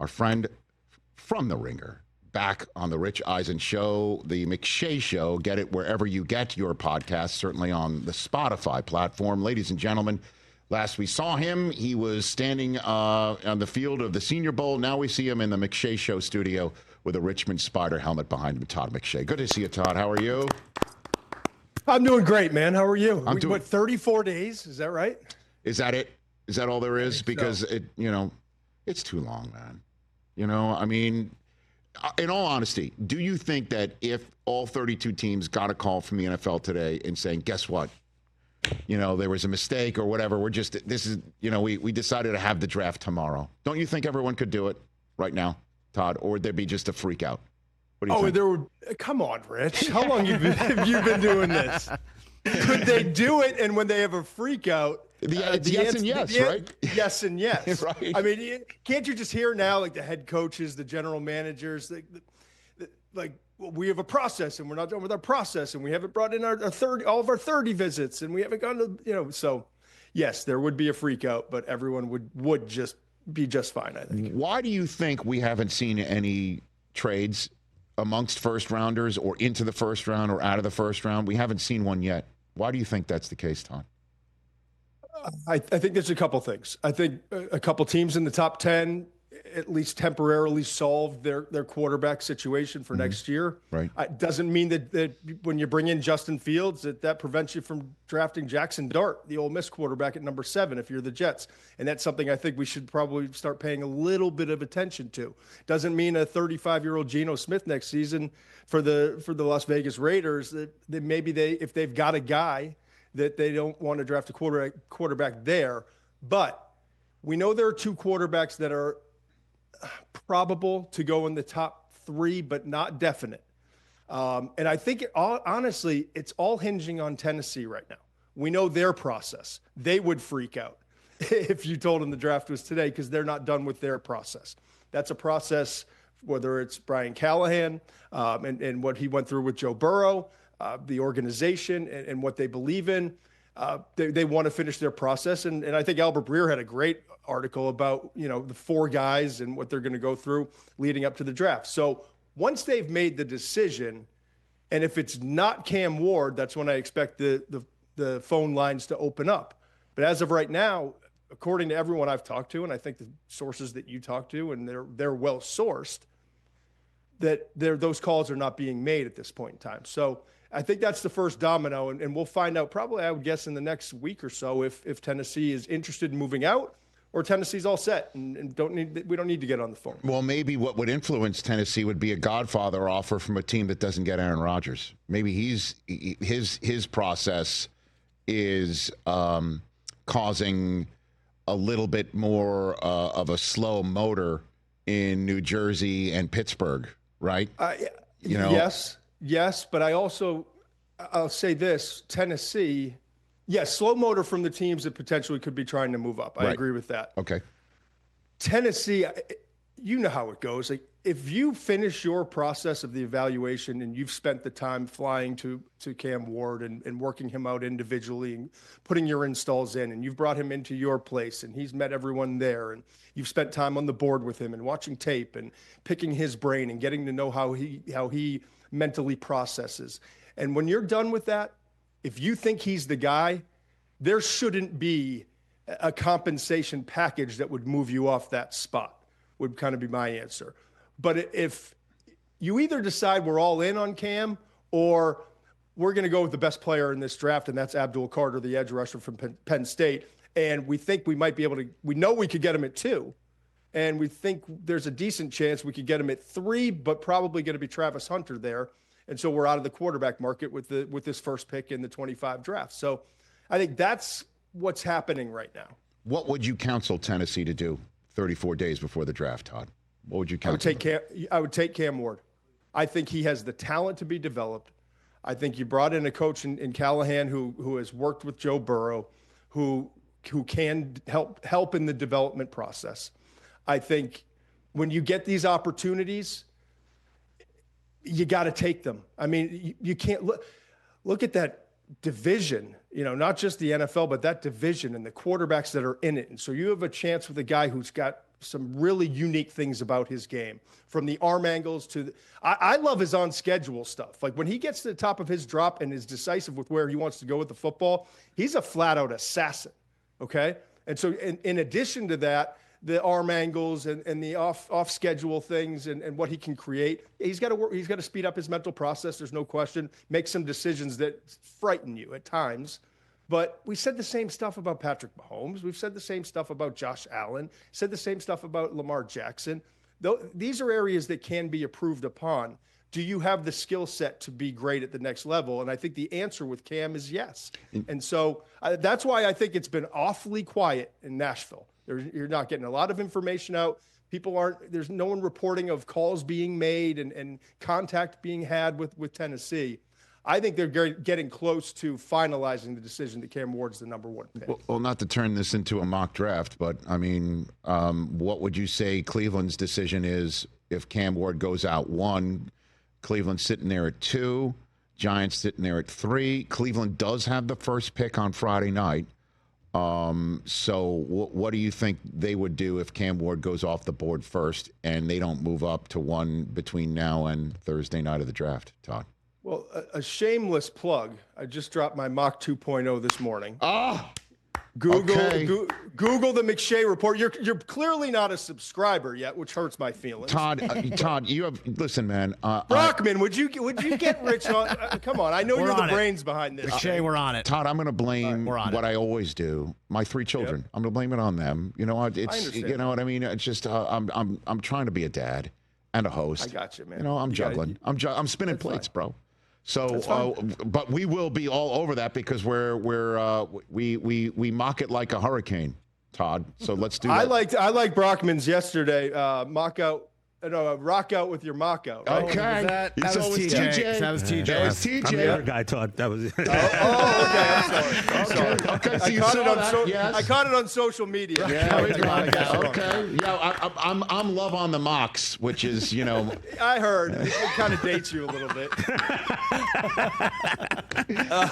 our friend from The Ringer, back on the Rich Eisen Show, the McShay Show. Get it wherever you get your podcast, certainly on the Spotify platform. Ladies and gentlemen, last we saw him, he was standing on the field of the Senior Bowl. Now we see him in the McShay Show studio with a Richmond Spider helmet behind him. Todd McShay. Good to see you, Todd. How are you? I'm doing great, man. How are you? I'm doing... What, 34 days? Is that right? Is that it? Is that all there is? Because it's too long, man. I mean, in all honesty, do you think that if all 32 teams got a call from the NFL today and saying, guess what? There was a mistake or whatever. We decided to have the draft tomorrow. Don't you think everyone could do it right now, Todd? Or would there be just a freak out? What do you think? There would. Come on, Rich. How long have you been doing this? Could they do it? And when they have a freak out, the yes and yes, right? Yes and yes. Right. I mean, can't you just hear now, like the head coaches, the general managers, we have a process and we're not done with our process and we haven't brought in all of our 30 visits and we haven't gone to, so yes, there would be a freak out, but everyone would just be just fine, I think. Why do you think we haven't seen any trades amongst first rounders or into the first round or out of the first round? We haven't seen one yet. Why do you think that's the case, Tom? I think there's a couple things. I think a couple teams in the top 10 at least temporarily solved their quarterback situation for next year. Right. It doesn't mean that when you bring in Justin Fields, that prevents you from drafting Jackson Dart, the Ole Miss quarterback at number 7, if you're the Jets. And that's something I think we should probably start paying a little bit of attention to. Doesn't mean a 35-year-old Geno Smith next season for the Las Vegas Raiders, that maybe if they've got a guy that they don't want to draft a quarterback there. But we know there are 2 quarterbacks that are probable to go in the top 3, but not definite. And I think honestly, it's all hinging on Tennessee right now. We know their process. They would freak out if you told them the draft was today, because they're not done with their process. That's a process, whether it's Brian Callahan and what he went through with Joe Burrow, the organization and what they believe in. They want to finish their process. And I think Albert Breer had a great article about, the 4 guys and what they're going to go through leading up to the draft. So once they've made the decision, and if it's not Cam Ward, that's when I expect the phone lines to open up. But as of right now, according to everyone I've talked to, and I think the sources that you talk to, and they're well sourced, that those calls are not being made at this point in time. So I think that's the first domino, and we'll find out probably, I would guess, in the next week or so if Tennessee is interested in moving out or Tennessee's all set and we don't need to get on the phone. Well, maybe what would influence Tennessee would be a Godfather offer from a team that doesn't get Aaron Rodgers. Maybe his process is causing a little bit more of a slow motor in New Jersey and Pittsburgh, right? Yes, but I'll say this, Tennessee, yes, slow motor from the teams that potentially could be trying to move up. I agree with that. Okay. Tennessee, you know how it goes. Like, if you finish your process of the evaluation and you've spent the time flying to Cam Ward and working him out individually and putting your installs in, and you've brought him into your place and he's met everyone there, and you've spent time on the board with him and watching tape and picking his brain and getting to know how he mentally processes. And when you're done with that, if you think he's the guy, there shouldn't be a compensation package that would move you off that spot, would kind of be my answer. But if you either decide we're all in on Cam or we're going to go with the best player in this draft, and that's Abdul Carter, the edge rusher from Penn State, and we think we might be able to, we know we could get him at 2, and we think there's a decent chance we could get him at 3, but probably going to be Travis Hunter there. And so we're out of the quarterback market with this first pick in the 25 draft. So I think that's what's happening right now. What would you counsel Tennessee to do 34 days before the draft, Todd? What would you counsel? I would take Cam Ward. I think he has the talent to be developed. I think you brought in a coach in Callahan who has worked with Joe Burrow, who can help in the development process. I think when you get these opportunities, you got to take them. I mean, you can't look at that division, not just the NFL, but that division and the quarterbacks that are in it. And so you have a chance with a guy who's got some really unique things about his game, from the arm angles to I love his on schedule stuff. Like when he gets to the top of his drop and is decisive with where he wants to go with the football, he's a flat out assassin. Okay. And so in addition to that, the arm angles and the off schedule things and what he can create, he's got to speed up his mental process. There's no question. Make some decisions that frighten you at times. But we said the same stuff about Patrick Mahomes. We've said the same stuff about Josh Allen, said the same stuff about Lamar Jackson. These are areas that can be improved upon. Do you have the skill set to be great at the next level? And I think the answer with Cam is yes. And so that's why I think it's been awfully quiet in Nashville. You're not getting a lot of information out. There's no one reporting of calls being made and contact being had with Tennessee. I think they're getting close to finalizing the decision that Cam Ward's the number one pick. Well, not to turn this into a mock draft, but I mean, what would you say Cleveland's decision is if Cam Ward goes out 1? Cleveland sitting there at 2, Giants sitting there at 3. Cleveland does have the first pick on Friday night. So what do you think they would do if Cam Ward goes off the board first and they don't move up to 1 between now and Thursday night of the draft, Todd? Well, a shameless plug. I just dropped my mock 2.0 this morning. Google the McShay report. You're clearly not a subscriber yet, which hurts my feelings. Todd, you have listen, man. Brockman, would you get Rich on? Come on, I know you're the brains behind this. McShay, we're on it. Todd, I'm going to blame what I always do. My 3 children. Yep. I'm going to blame it on them. You know, it's you know what I mean. It's just I'm trying to be a dad and a host. I got you, man. You know, I'm juggling. I'm spinning plates, bro. So, but we will be all over that because we mock it like a hurricane, Todd. So let's do that. I like Brockman's yesterday rock out with your mock out. Right? Okay, that was TJ. That was TJ. That was TJ. I'm the other guy, Todd. That was. Okay. I'm sorry. Okay. So I caught it on social media. Yeah. Okay. Yeah. I'm love on the mocks, which is I heard it kind of dates you a little bit.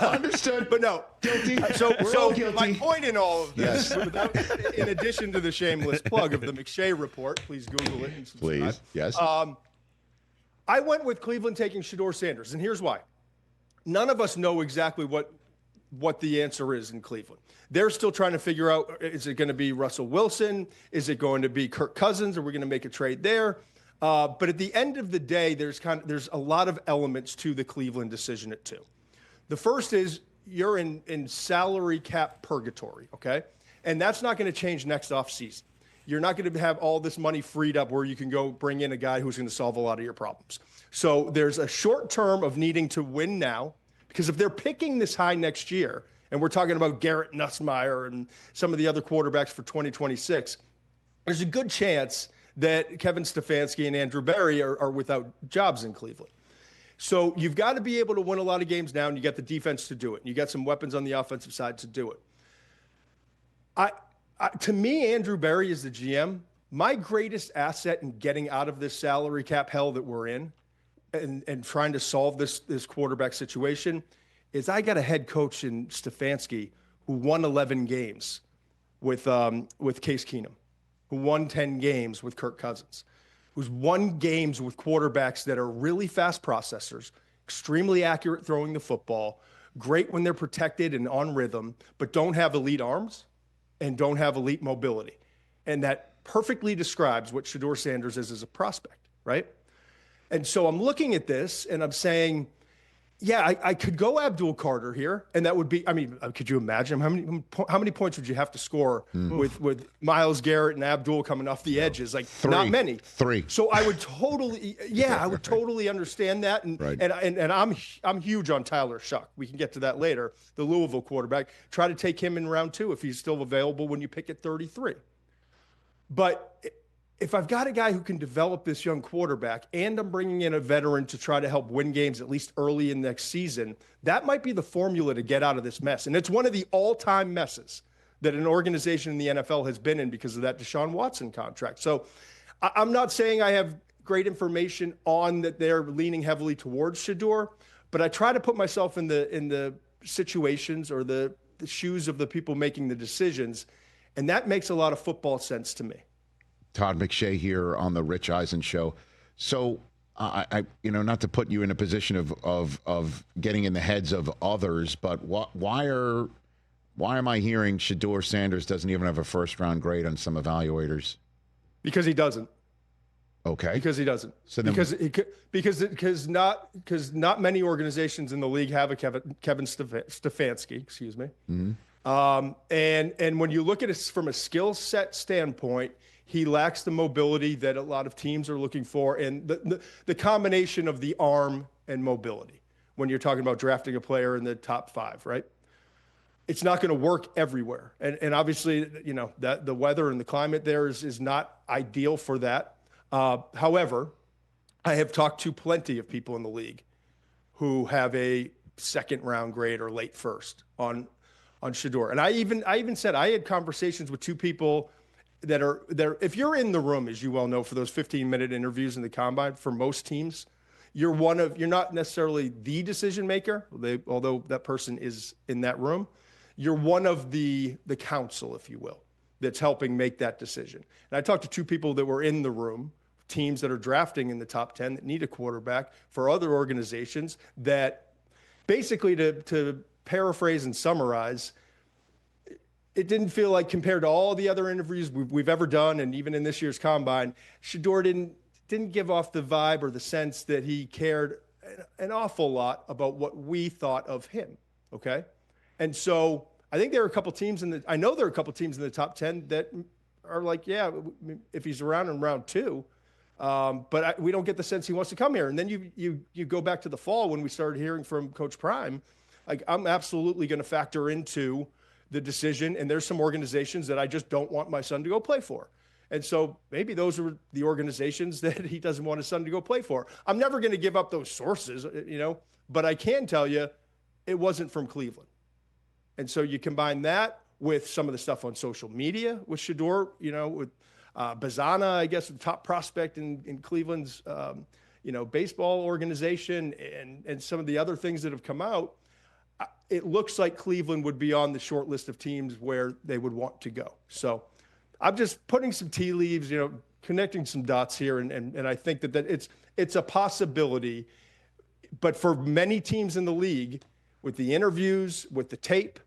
Understood, but no, guilty. So guilty. My point in all of this, in addition to the shameless plug of the McShay report, please Google it and subscribe. Please. Yes. I went with Cleveland taking Shedeur Sanders, and here's why. None of us know exactly what the answer is in Cleveland. They're still trying to figure out, is it going to be Russell Wilson? Is it going to be Kirk Cousins? Are we going to make a trade there? But at the end of the day, there's a lot of elements to the Cleveland decision at 2. The first is you're in salary cap purgatory, okay? And that's not going to change next offseason. You're not going to have all this money freed up where you can go bring in a guy who's going to solve a lot of your problems. So there's a short term of needing to win now, because if they're picking this high next year, and we're talking about Garrett Nussmeier and some of the other quarterbacks for 2026, there's a good chance that Kevin Stefanski and Andrew Berry are without jobs in Cleveland. So you've got to be able to win a lot of games now, and you got the defense to do it. And you got some weapons on the offensive side to do it. To me, Andrew Berry is the GM. My greatest asset in getting out of this salary cap hell that we're in and trying to solve this quarterback situation is I got a head coach in Stefanski who won 11 games with Case Keenum, who won 10 games with Kirk Cousins, who's won games with quarterbacks that are really fast processors, extremely accurate throwing the football, great when they're protected and on rhythm, but don't have elite arms and don't have elite mobility. And that perfectly describes what Shedeur Sanders is as a prospect, right? And so I'm looking at this and I'm saying, yeah, I could go Abdul Carter here, and that would be, I mean, could you imagine how many points would you have to score with Myles Garrett and Abdul coming off the edges? Like 3. Not many. 3. So I would totally, I would totally understand that, and I'm huge on Tyler Shough. We can get to that later. The Louisville quarterback. Try to take him in round 2 if he's still available when you pick at 33. But if I've got a guy who can develop this young quarterback and I'm bringing in a veteran to try to help win games at least early in next season, that might be the formula to get out of this mess. And it's one of the all-time messes that an organization in the NFL has been in because of that Deshaun Watson contract. So I'm not saying I have great information on that they're leaning heavily towards Shedeur, but I try to put myself in the situations or the shoes of the people making the decisions, and that makes a lot of football sense to me. Todd McShay here on the Rich Eisen Show. So, I not to put you in a position of getting in the heads of others, but why am I hearing Shedeur Sanders doesn't even have a first-round grade on some evaluators? Because he doesn't. Okay. Because he doesn't. So then, because not many organizations in the league have a Kevin Stefanski. Excuse me. Mm-hmm. And when you look at it from a skill set standpoint, he lacks the mobility that a lot of teams are looking for, and the combination of the arm and mobility when you're talking about drafting a player in the top 5, right? It's not going to work everywhere. And obviously, that the weather and the climate there is not ideal for that. However, I have talked to plenty of people in the league who have a second round grade or late first on Shedeur. And I even said I had conversations with 2 people that are there. If you're in the room, as you well know, for those 15-minute interviews in the combine, for most teams, you're not necessarily the decision maker, although that person is in that room. You're one of the council, if you will, that's helping make that decision. And I talked to 2 people that were in the room, teams that are drafting in the top 10 that need a quarterback, for other organizations that basically, to paraphrase and summarize, it didn't feel like, compared to all the other interviews we've ever done, and even in this year's combine, Shedeur didn't give off the vibe or the sense that he cared an awful lot about what we thought of him. Okay. And so I think there are a couple teams in the top 10 that are like, yeah, if he's around in round 2, but we don't get the sense he wants to come here. And then you go back to the fall when we started hearing from Coach Prime. Like, I'm absolutely going to factor into the decision, and there's some organizations that I just don't want my son to go play for. And so maybe those are the organizations that he doesn't want his son to go play for. I'm never going to give up those sources, but I can tell you it wasn't from Cleveland. And so you combine that with some of the stuff on social media with Shedeur, with Bazana, I guess, the top prospect in Cleveland's, baseball organization, and some of the other things that have come out. It looks like Cleveland would be on the short list of teams where they would want to go. So I'm just putting some tea leaves, connecting some dots here. And I think that it's a possibility, but for many teams in the league, with the interviews, with the tape,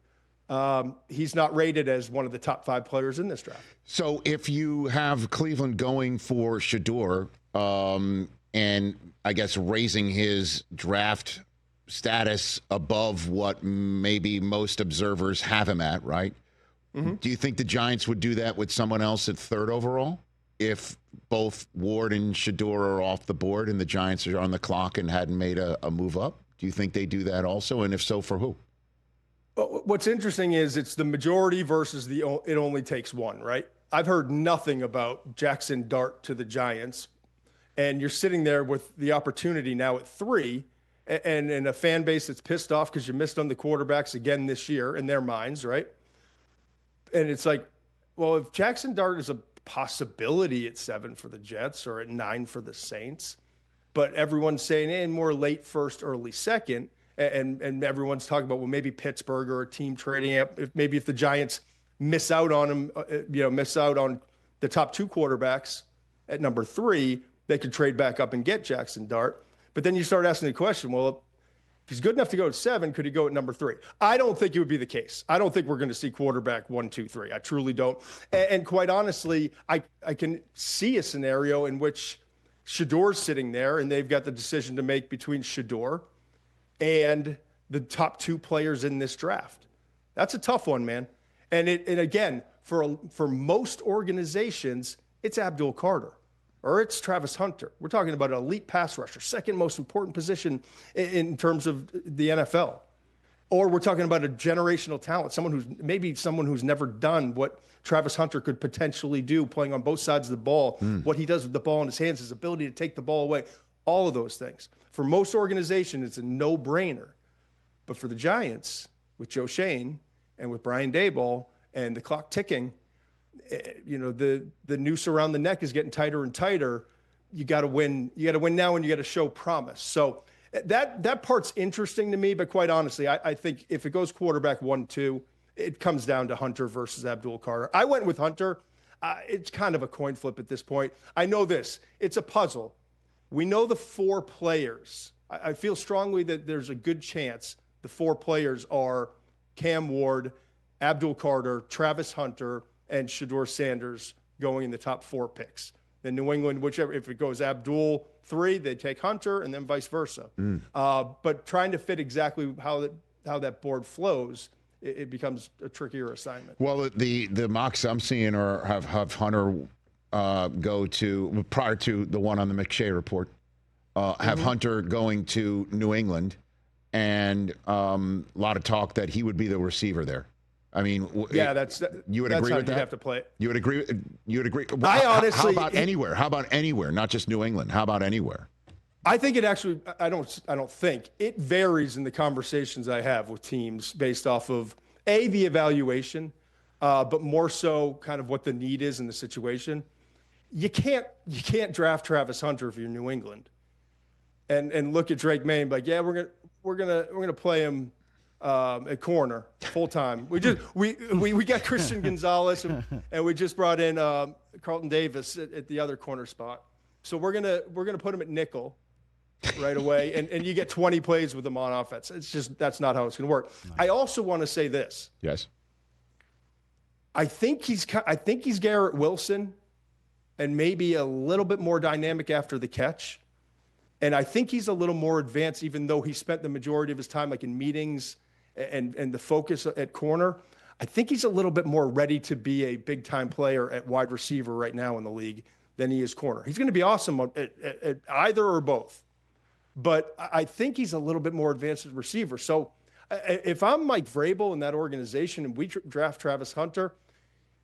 he's not rated as one of the top 5 players in this draft. So if you have Cleveland going for Shedeur, and I guess raising his draft status above what maybe most observers have him at, right? Mm-hmm. Do you think the Giants would do that with someone else at 3rd overall if both Ward and Shedeur are off the board and the Giants are on the clock and hadn't made a move up? Do you think they do that also? And if so, for who? What's interesting is it's the majority versus it only takes one, right? I've heard nothing about Jackson Dart to the Giants, and you're sitting there with the opportunity now at 3, and in a fan base that's pissed off because you missed on the quarterbacks again this year in their minds, right? And it's like, well, if Jackson Dart is a possibility at 7 for the Jets or at 9 for the Saints, but everyone's saying more late first, early second, and everyone's talking about, well, maybe Pittsburgh or a team trading up, if the Giants miss out on him, miss out on the top 2 quarterbacks at number 3, they could trade back up and get Jackson Dart. But then you start asking the question, well, if he's good enough to go at 7, could he go at number 3? I don't think it would be the case. I don't think we're going to see quarterback 1, 2, 3. I truly don't. And quite honestly, I can see a scenario in which Shedeur's sitting there and they've got the decision to make between Shedeur and the top 2 players in this draft. That's a tough one, man. And again, for most organizations, it's Abdul Carter. Or it's Travis Hunter. We're talking about an elite pass rusher, second most important position in terms of the NFL. Or we're talking about a generational talent, someone who's never done what Travis Hunter could potentially do, playing on both sides of the ball, what he does with the ball in his hands, his ability to take the ball away, all of those things. For most organizations, it's a no-brainer. But for the Giants, with Joe Shane and with Brian Daboll and the clock ticking, the noose around the neck is getting tighter and tighter. You got to win. You got to win now, and you got to show promise. So that part's interesting to me. But quite honestly, I think if it goes quarterback 1, 2, it comes down to Hunter versus Abdul Carter. I went with Hunter. It's kind of a coin flip at this point. I know this. It's a puzzle. We know the 4 players. I feel strongly that there's a good chance the 4 players are Cam Ward, Abdul Carter, Travis Hunter, and Shedeur Sanders going in the top 4 picks. Then New England, whichever, if it goes Abdul 3, they take Hunter, and then vice versa. But trying to fit exactly how that board flows, it becomes a trickier assignment. Well, the mocks I'm seeing have Hunter go to, prior to the one on the McShay report, have Hunter going to New England, and a lot of talk that he would be the receiver there. I mean, you would agree with that? You have to play it. You would agree. You would agree. I honestly, how about anywhere? How about anywhere? Not just New England. How about anywhere? I think it actually. I don't think it varies in the conversations I have with teams based off of the evaluation, but more so kind of what the need is in the situation. You can't draft Travis Hunter if you're New England, and look at Drake May and be like, yeah, we're gonna play him at corner full time. We got Christian Gonzalez and we just brought in Carlton Davis at the other corner spot. So we're gonna put him at nickel right away, and you get 20 plays with him on offense. It's just that's not how it's gonna work. Nice. I also want to say this. Yes. I think he's Garrett Wilson, and maybe a little bit more dynamic after the catch. And I think he's a little more advanced, even though he spent the majority of his time like in meetings and the focus at corner. I think he's a little bit more ready to be a big-time player at wide receiver right now in the league than he is corner. He's going to be awesome at either or both. But I think he's a little bit more advanced as a receiver. So if I'm Mike Vrabel in that organization and we draft Travis Hunter,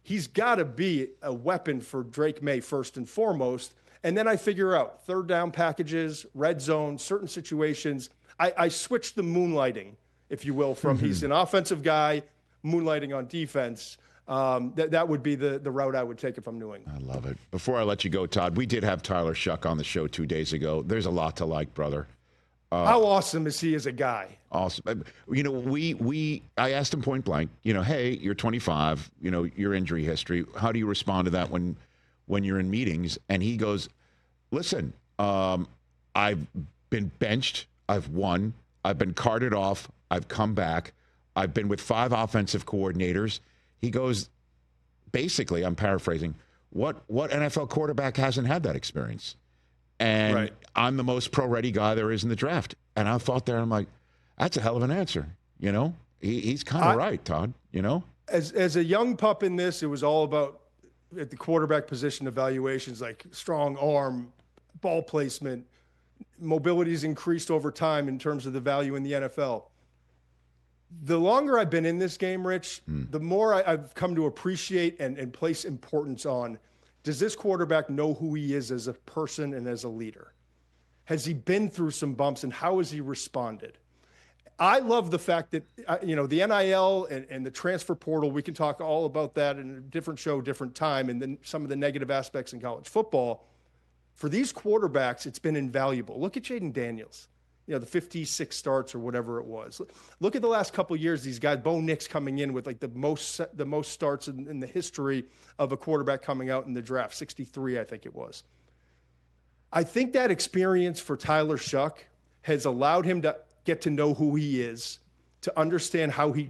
he's got to be a weapon for Drake May first and foremost. And then I figure out third down packages, red zone, certain situations. I switch the moonlighting, if you will, from he's an offensive guy, moonlighting on defense. That would be the route I would take if I'm New England. I love it. Before I let you go, Todd, we did have Tyler Shough on the show 2 days ago. There's a lot to like, brother. How awesome is he as a guy? Awesome. You know, I asked him point blank, you know, hey, you're 25, you know, your injury history. How do you respond to that when you're in meetings? And he goes, listen, I've been benched. I've won. I've been carted off. I've come back. I've been with 5 offensive coordinators. He goes, basically, I'm paraphrasing, what NFL quarterback hasn't had that experience? And right. I'm the most pro-ready guy there is in the draft. And I thought there, I'm like, that's a hell of an answer. You know, he's kind of right, Todd, you know? As a young pup in this, it was all about at the quarterback position evaluations, like strong arm, ball placement, mobility's increased over time in terms of the value in the NFL. The longer I've been in this game, Rich, the more I've come to appreciate and place importance on, does this quarterback know who he is as a person and as a leader? Has he been through some bumps, and how has he responded? I love the fact that, the NIL and the transfer portal, we can talk all about that in a different show, different time, and then some of the negative aspects in college football. For these quarterbacks, it's been invaluable. Look at Jaden Daniels, the 56 starts or whatever it was. Look at the last couple of years, these guys, Bo Nix coming in with like the most starts in the history of a quarterback coming out in the draft, 63, I think it was. I think that experience for Tyler Shough has allowed him to get to know who he is, to understand how he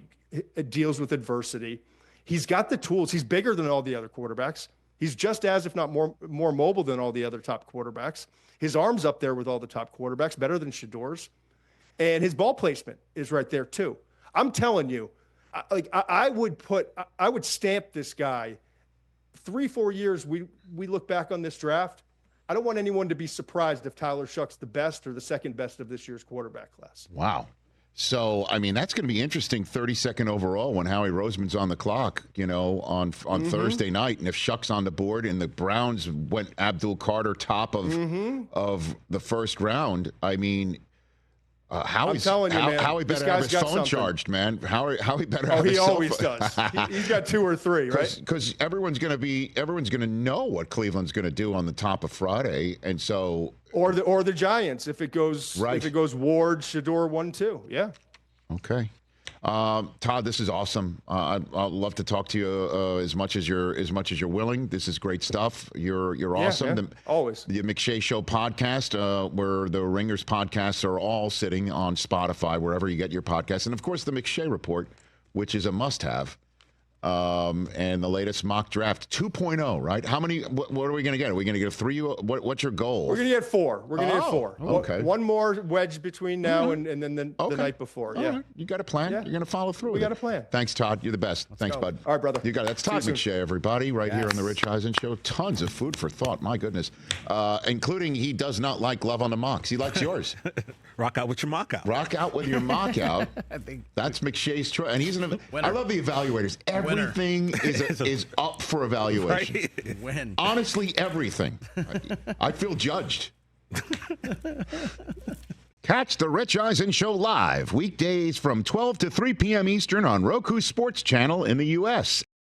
deals with adversity. He's got the tools. He's bigger than all the other quarterbacks. He's just as, if not more mobile than all the other top quarterbacks. His arm's up there with all the top quarterbacks, better than Shedeur's. And his ball placement is right there too. I'm telling you, I would stamp this guy. 3-4 years, we look back on this draft. I don't want anyone to be surprised if Tyler Shough's the best or the second best of this year's quarterback class. Wow. So, I mean, that's going to be interesting, 32nd overall when Howie Roseman's on the clock, on Thursday night. And if Shough's on the board and the Browns went Abdul Carter top of the first round, I mean, Howie better have his phone charged, man. Howie better have his phone. Oh, he always does. He's got 2 or 3, right? Because everyone's going to know what Cleveland's going to do on the top of Friday, and so or the Giants if it goes Ward, Shedeur 1-2, yeah. Okay. Todd, this is awesome. I'd love to talk to you as much as you're willing. This is great stuff. You're awesome. Yeah, always. The McShay Show podcast, where the Ringers podcasts are all sitting on Spotify, wherever you get your podcasts, and of course the McShay Report, which is a must-have. And the latest mock draft 2.0, right? How many? What are we going to get? Are we going to get 3? What's your goal? We're going to get 4. We're going to get 4. Okay. One more wedge between now and then the night before. All yeah. Right. You got a plan? Yeah. You're going to follow through. We got a plan. Thanks, Todd. You're the best. Thanks, bud. All right, brother. You got it. That's Todd McShay, everybody, right here on the Rich Eisen Show. Tons of food for thought. My goodness, including he does not like love on the mocks. He likes yours. Rock out with your mock out. Rock out with your mock out. I think that's McShay's choice, and he's I love the evaluators. Everything is up for evaluation. Right. Win. Honestly, everything. I feel judged. Catch the Rich Eisen Show live weekdays from 12 to 3 p.m. Eastern on Roku Sports Channel in the U.S.